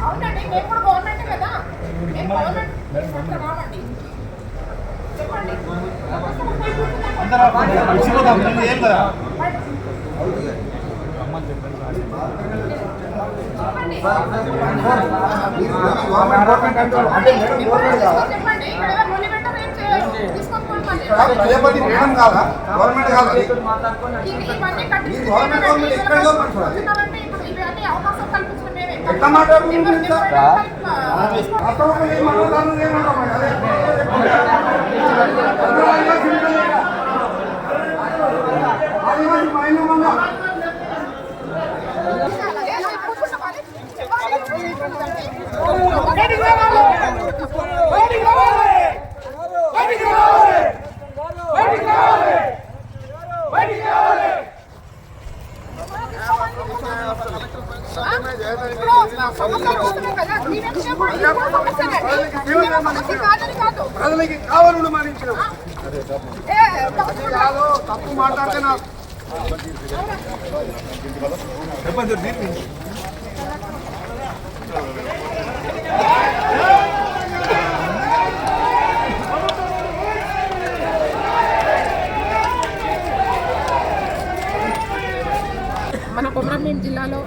అవునండి, నేను కూడా గవర్నమెంట్ కదా, నేను గవర్నమెంట్ రావండి చెప్పండి. ప్రజాపతి మేడం కాదా గవర్నమెంట్ కాదా ఎట్లా ప్రజలకి కావాలని మానించిన తప్పు మాట్లాడితే నాకు చెప్పండి. మన కొమరంభీం జిల్లాలో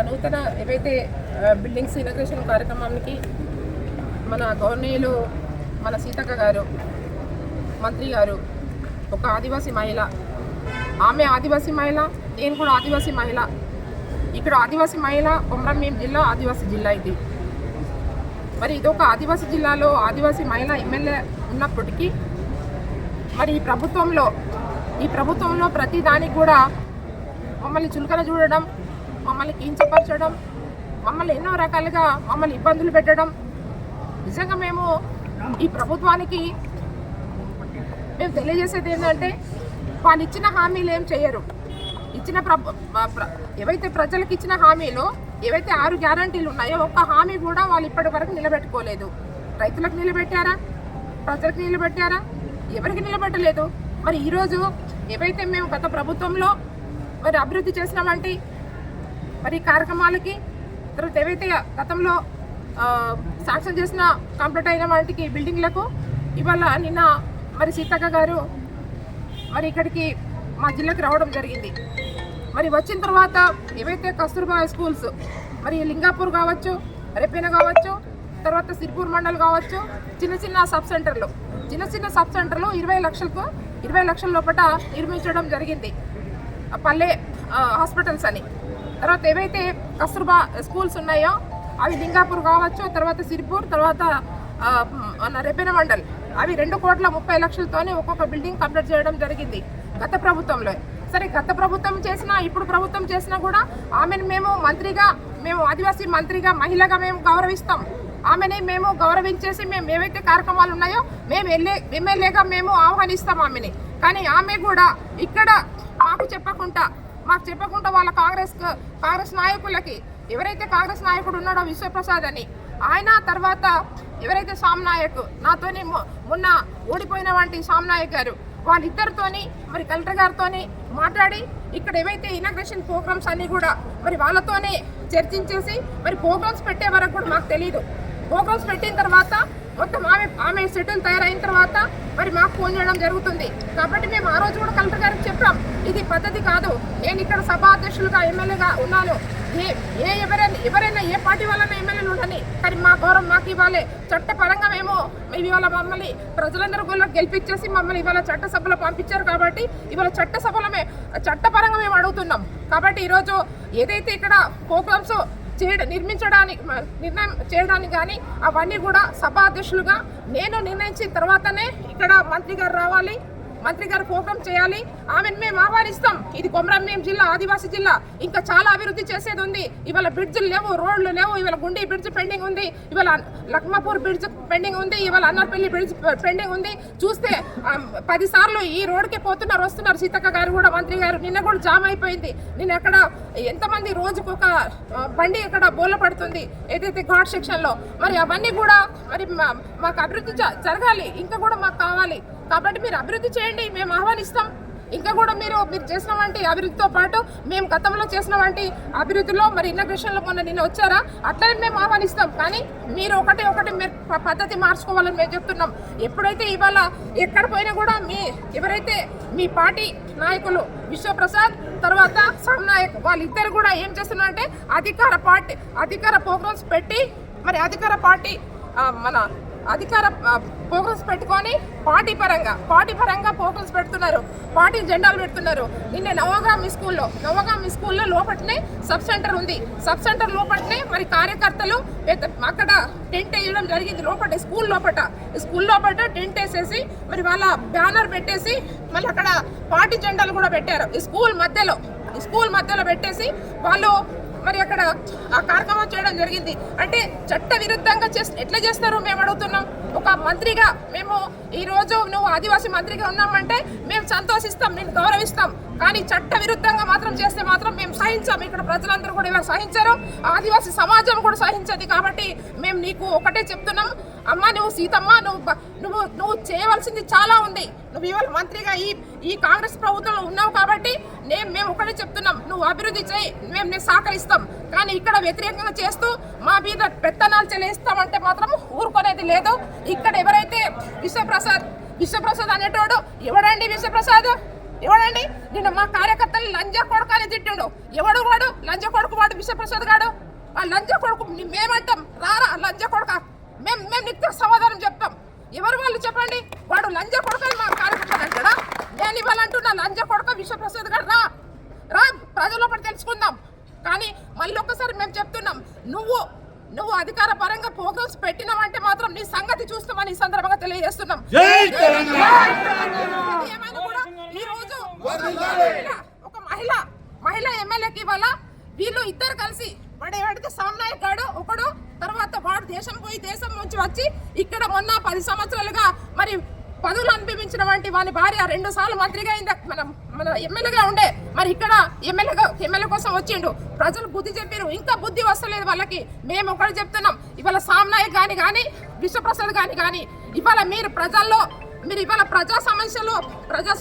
నూతన ఏవైతే బిల్డింగ్స్ ఇనాగ్రేషన్ కార్యక్రమానికి మన గవర్నర్లు మన సీతక్క గారు మంత్రి గారు ఒక ఆదివాసీ మహిళ, ఆమె ఆదివాసీ మహిళ, నేను కూడా ఆదివాసీ మహిళ. ఇక్కడ ఆదివాసీ మహిళ, కొమరంభీం జిల్లా ఆదివాసీ జిల్లా ఇది. మరి ఇదొక ఆదివాసీ జిల్లాలో ఆదివాసీ మహిళ ఎమ్మెల్యే ఉన్నప్పటికీ మరి ఈ ప్రభుత్వంలో ప్రతి దానికి కూడా మమ్మల్ని చులకన చూడడం, మమ్మల్ని కించపరచడం, మమ్మల్ని ఎన్నో రకాలుగా మమ్మల్ని ఇబ్బందులు పెట్టడం. నిజంగా మేము ఈ ప్రభుత్వానికి మేము తెలియజేసేది ఏంటంటే వాళ్ళు ఇచ్చిన హామీలు ఏం చేయరు. ఏవైతే ప్రజలకు ఇచ్చిన హామీలు, ఏవైతే 6 గ్యారంటీలు ఉన్నాయో ఒక్క హామీ కూడా వాళ్ళు ఇప్పటి వరకు నిలబెట్టుకోలేదు. రైతులకు నిలబెట్టారా? ప్రజలకు నిలబెట్టారా? ఎవరికి నిలబెట్టలేదు. మరి ఈరోజు ఏవైతే మేము గత ప్రభుత్వంలో మరి అభివృద్ధి చేసినామంటే మరి కార్యక్రమాలకి, తర్వాత ఏవైతే గతంలో శాంక్షన్ చేసిన కంప్లీట్ అయిన వాటికి బిల్డింగ్లకు ఇవాళ నిన్న మరి సీతక్క గారు మరి ఇక్కడికి మా జిల్లాకి రావడం జరిగింది. మరి వచ్చిన తర్వాత ఏవైతే కస్తూర్బా స్కూల్స్ మరి లింగాపూర్ కావచ్చు, రెప్పెన కావచ్చు, తర్వాత సిర్పూర్ మండల్ కావచ్చు, చిన్న సబ్ సెంటర్లు 20 లక్షల లోపల నిర్మించడం జరిగింది. పల్లె హాస్పిటల్స్ అని. తర్వాత ఏవైతే కస్తూర్బా స్కూల్స్ ఉన్నాయో అవి లింగాపూర్ కావచ్చు, తర్వాత సిర్పూర్, తర్వాత రెప్పెన మండల్, అవి 2,30,00,000తోనే ఒక్కొక్క బిల్డింగ్ కంప్లీట్ చేయడం జరిగింది గత ప్రభుత్వంలో. సరే, గత ప్రభుత్వం చేసినా ఇప్పుడు ప్రభుత్వం చేసినా కూడా ఆమెను మేము ఆదివాసీ మంత్రిగా మహిళగా మేము గౌరవిస్తాం. ఆమెని మేము గౌరవించేసి మేము ఏవైతే కార్యక్రమాలు ఉన్నాయో మేము ఎమ్మెల్యేగా మేము ఆహ్వానిస్తాం ఆమెని. కానీ ఆమె కూడా ఇక్కడ మాకు చెప్పకుండా వాళ్ళ కాంగ్రెస్ నాయకులకి, ఎవరైతే కాంగ్రెస్ నాయకుడు ఉన్నాడో విశ్వప్రసాద్ అని, ఆయన తర్వాత ఎవరైతే సామ్ నాయక్, నాతోని మొన్న ఓడిపోయిన వంటి సామ్ నాయక్ గారు, వాళ్ళిద్దరితోని మరి కలెక్టర్ గారితోని మాట్లాడి ఇక్కడ ఏవైతే ఇనాగ్రేషన్ ప్రోగ్రామ్స్ అన్నీ కూడా మరి వాళ్ళతోనే చర్చించేసి మరి ప్రోగ్రామ్స్ పెట్టే వరకు కూడా మాకు తెలియదు. ప్రోగ్రామ్స్ పెట్టిన తర్వాత మొత్తం ఆమె షెడ్యూల్ తయారైన తర్వాత మరి మాకు ఫోన్ చేయడం జరుగుతుంది. కాబట్టి మేము ఆ రోజు కూడా కలెక్టర్ గారికి చెప్పాం, ఇది పద్ధతి కాదు. నేను ఇక్కడ సభా అధ్యక్షులుగా ఎమ్మెల్యేగా ఉన్నాను. ఎవరైనా ఏ పార్టీ వాళ్ళైనా ఎమ్మెల్యేలు ఉండని, కానీ మా గౌరవం మాకు ఇవ్వాలి. చట్టపరంగా మేము ఇవాళ మమ్మల్ని ప్రజలందరూ కూడా గెలిపించేసి మమ్మల్ని ఇవాళ చట్టసభలో పంపించారు. కాబట్టి ఇవాళ చట్టపరంగా మేము అడుగుతున్నాం. కాబట్టి ఈరోజు ఏదైతే ఇక్కడ ప్రోగ్రామ్స్ నిర్ణయం చేయడానికి కానీ అవన్నీ కూడా సభా అధ్యక్షులుగా నేను నిర్ణయించిన తర్వాతనే ఇక్కడ మంత్రి గారు రావాలి. మంత్రి గారు ప్రోగ్రామ్ చేయాలి. ఆమెను మేము ఆహ్వానిస్తాం. ఇది కొమరంభీం జిల్లా ఆదివాసీ జిల్లా, ఇంకా చాలా అభివృద్ధి చేసేది ఉంది. ఇవాళ బ్రిడ్జ్లు లేవు, రోడ్లు లేవు. ఇవాళ గుండి బ్రిడ్జ్ పెండింగ్ ఉంది, ఇవాళ లక్మాపూర్ బ్రిడ్జ్ పెండింగ్ ఉంది, ఇవాళ అన్నర్పల్లి బ్రిడ్జ్ పెండింగ్ ఉంది. చూస్తే 10 సార్లు ఈ రోడ్కే పోతున్నారు వస్తున్నారు. సీతక్క గారు కూడా మంత్రి గారు నిన్న కూడా జామ్ అయిపోయింది. నిన్న ఎక్కడ ఎంతమంది రోజుకు ఒక బండి ఎక్కడ బోల పడుతుంది ఏదైతే ఘాట్ సెక్షన్ లో. మరి అవన్నీ కూడా మరి మాకు అభివృద్ధి జరగాలి, ఇంకా కూడా మాకు కావాలి. కాబట్టి మీరు అభివృద్ధి చేయండి, మేము ఆహ్వానిస్తాం. ఇంకా కూడా మీరు చేసిన వంటి అభివృద్ధితో పాటు మేము గతంలో చేసిన వంటి అభివృద్ధిలో మరి ఇన్నగ్రేషన్లో నిన్న వచ్చారా, అట్లనే మేము ఆహ్వానిస్తాం. కానీ మీరు ఒకటి మీరు పద్ధతి మార్చుకోవాలని మేము చెప్తున్నాం. ఎప్పుడైతే ఇవాళ ఎక్కడ పోయినా కూడా ఎవరైతే మీ పార్టీ నాయకులు విశ్వప్రసాద్ తర్వాత సామ్నాయక్ వాళ్ళిద్దరు కూడా ఏం చేస్తున్నారంటే అధికార ప్రోగ్రామ్స్ పెట్టి మరి అధికార ప్రోగ్రామ్స్ పెట్టుకొని పార్టీ పరంగా ప్రోగ్రామ్స్ పెడుతున్నారు, పార్టీ జెండాలు పెడుతున్నారు. నిన్న నవగామి స్కూల్లో లోపలనే సబ్ సెంటర్ ఉంది. సబ్ సెంటర్ లోపలనే మరి కార్యకర్తలు అక్కడ టెంట్ వేయడం జరిగింది. స్కూల్ లోపల టెంట్ వేసేసి మరి వాళ్ళ బ్యానర్ పెట్టేసి మళ్ళీ అక్కడ పార్టీ జెండాలు కూడా పెట్టారు. ఈ స్కూల్ మధ్యలో పెట్టేసి వాళ్ళు మరి అక్కడ ఆ కార్యక్రమం చేయడం జరిగింది. అంటే చట్ట విరుద్ధంగా ఎట్లా చేస్తారు మేము అడుగుతున్నాం. ఒక మంత్రిగా మేము ఈరోజు నువ్వు ఆదివాసీ మంత్రిగా ఉన్నామంటే మేము సంతోషిస్తాం, నేను గౌరవిస్తాం. కానీ చట్ట విరుద్ధంగా మాత్రం చేస్తే మాత్రం మేము సహించాం. ఇక్కడ ప్రజలందరూ కూడా ఇలా సహించారు, ఆదివాసీ సమాజం కూడా సహించదు. కాబట్టి మేము నీకు ఒకటే చెప్తున్నాం, అమ్మ నువ్వు సీతమ్మ నువ్వు చేయవలసింది చాలా ఉంది. నువ్వు ఇవాళ మంత్రిగా ఈ కాంగ్రెస్ ప్రభుత్వంలో ఉన్నావు కాబట్టి మేము ఒకటే చెప్తున్నాం, నువ్వు అభివృద్ధి చేయి, మేము సహకరిస్తాం. కానీ ఇక్కడ వ్యతిరేకంగా చేస్తూ మా మీద పెత్తనాలు చెల్లిస్తామంటే మాత్రం ఊరుకునేది లేదు. ఇక్కడ ఎవరైతే విశ్వప్రసాద్ అనేటోడు ఎవడండి? ఎవడండి? నిన్న మా కార్యకర్తలు లంజా కొడుకు అని తిట్టాడు. ఎవడు వాడు? లంజా కొడుకు వాడు విశ్వప్రసాద్ గాడు. ఆ లంజా కొడుకు మేమంటాం, రారా లంజా కొడుక, మేము నీకు సమాధానం చెప్తాం. ఎవరు వాళ్ళు చెప్పండి? వాడు లంజా కొడుకు అని మా కార్యకర్తలు అంటాడా? నేను ఇవ్వాలంటున్నా, లంజా కొడుక విశ్వప్రసాద్ గారు రా ప్రజల పడి తెలుసుకుందాం. కానీ మళ్ళీ ఒక్కసారి మేము చెప్తున్నాం, నువ్వు అధికార పరంగా ప్రోగ్రామ్స్ పెట్టినావంటే మాత్రం నీ సంగతి చూస్తామని ఈ సందర్భంగా తెలియజేస్తున్నాం. ఏమైనా కూడా ఈ రోజు ఒక మహిళ ఎమ్మెల్యేకి ఇవాళ వీళ్ళు ఇద్దరు కలిసి వాడితే సామ్నాయక్ గాడు ఒకడు, తర్వాత వాడు దేశం నుంచి వచ్చి ఇక్కడ మొన్న 10 సంవత్సరాలుగా మరి పదవులు అనుభవించిన వంటి వాని భార్య 2 సార్లు మంత్రిగా అయింది, మన ఎమ్మెల్యేగా ఉండే. మరి ఇక్కడ ఎమ్మెల్యే కోసం వచ్చిండు. ప్రజలు బుద్ధి చెప్పారు, ఇంకా బుద్ధి వస్తలేదు వాళ్ళకి. మేము ఒకటి చెప్తున్నాం, ఇవాళ సామ్నాయక్ కానీ విశ్వప్రసాద్ కానీ ఇవాళ మీరు ఇవాళ ప్రజా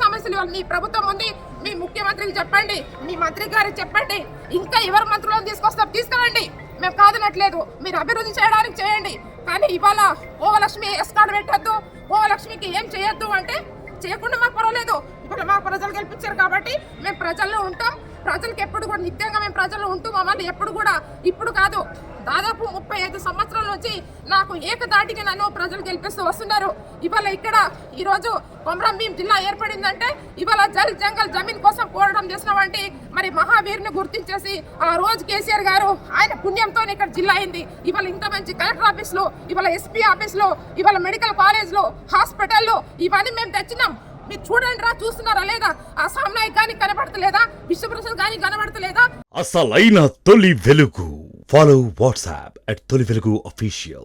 సమస్యలు మీ ప్రభుత్వం ఉంది, మీ ముఖ్యమంత్రికి చెప్పండి, మీ మంత్రి గారికి చెప్పండి, ఇంకా ఎవరు మంత్రులను తీసుకురండి. మేము కాదనట్లేదు, మీరు అభివృద్ధి చేయడానికి చేయండి. కానీ ఇవాళ ఓవలక్ష్మి ఎస్కార్డ్ పెట్టద్దు, ఓవలక్ష్మికి ఏం చేయొద్దు అంటే చేయకుండా మాకు పర్వాలేదు. ఇప్పుడు మా ప్రజలు గెలిపించారు కాబట్టి మేము ప్రజల్లో ఉంటాం. ప్రజలకు ఎప్పుడు కూడా నిత్యంగా మేము ప్రజల్లో ఉంటూ మమ్మల్ని ఎప్పుడు కూడా ఇప్పుడు కాదు దాదాపు 35 సంవత్సరాల నుంచి నాకు ఏకదాటికి నన్ను ప్రజలు గెలిపిస్తూ వస్తున్నారు. ఇవాళ ఇక్కడ ఈరోజు కొమరంభీం జిల్లా ఏర్పడిందంటే ఇవాళ జంగల్ జమీన్ కోసం పోరాటం చేసిన వంటి మరి మహావీరుని గుర్తించేసి ఆ రోజు కేసీఆర్ గారు ఆయన పుణ్యంతో ఇక్కడ జిల్లా అయింది. ఇవాళ ఇంత మంచి కలెక్టర్ ఆఫీస్లో, ఇవాళ ఎస్పీ ఆఫీస్లో, ఇవాళ మెడికల్ కాలేజ్లో, హాస్పిటల్లో ఇవన్నీ మేము తెచ్చినాం. మీరు చూడండి చూస్తున్నారా లేదా? ఆ సామ్నాయక్ గాని కనబడతలేదా? విశ్వప్రసాద్ గాని కనబడతలేదా? అసలైన తొలి వెలుగు. Follow WhatsApp @తొలి వెలుగు official.